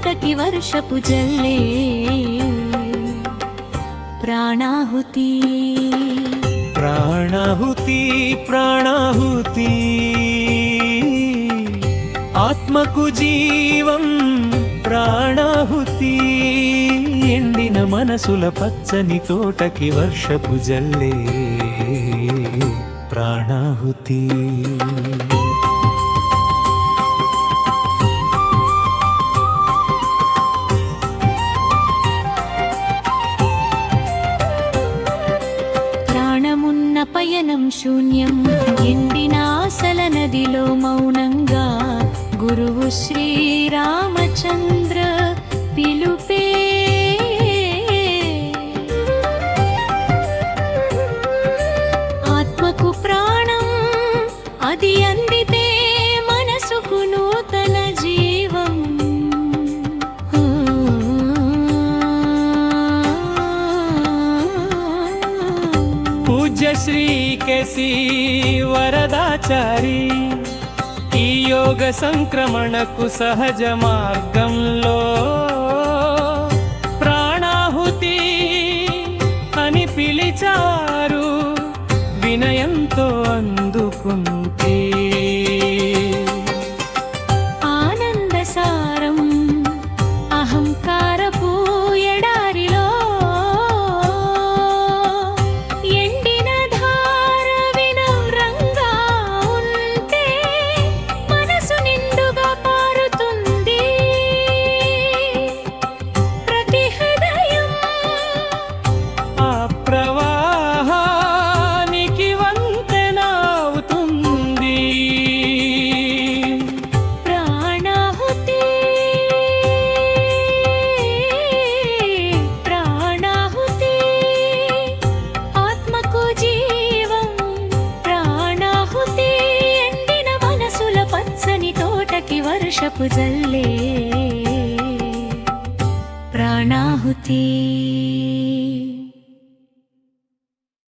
తోటకి వర్షపు జల్లే ప్రాణాహుతి ప్రాణాహుతి ప్రాణాహుతి ఆత్మకు జీవం ప్రాణాహుతి ఎండిన మనసుల పచ్చని తోటకి వర్షపు జల్లే ప్రాణాహుతి ప్రాణమున్న పయనం శూన్యం ఎండిన ఆశల నదిలో మౌనంగా గురువు శ్రీరామచంద్ర పిలుపే ఆత్మకు ప్రాణం అది అందితే మనసుకు నూతన జీవం పూజ్య శ్రీ కేసి వరదాచారి ఈ యోగ సంక్రమణకు సహజ మార్గంలో ప్రాణాహుతి అని పిలిచారు వినయంతో అందుకుంటే ఆనందసారం అహంకారపు ఎడారిలో ఎండిన ధార వినమ్రంగా ఉంటే మనసు నిండుగా పారుతుంది ప్రతి హృదయం ఆ ప్రవాహానికి వంతెనవుతుంది ప్రాణాహుతి ప్రాణాహుతి ఆత్మకు జీవం ప్రాణాహుతి ఎండిన మనసుల పచ్చని తోటకి వర్షపు జల్లే ప్రాణాహుతి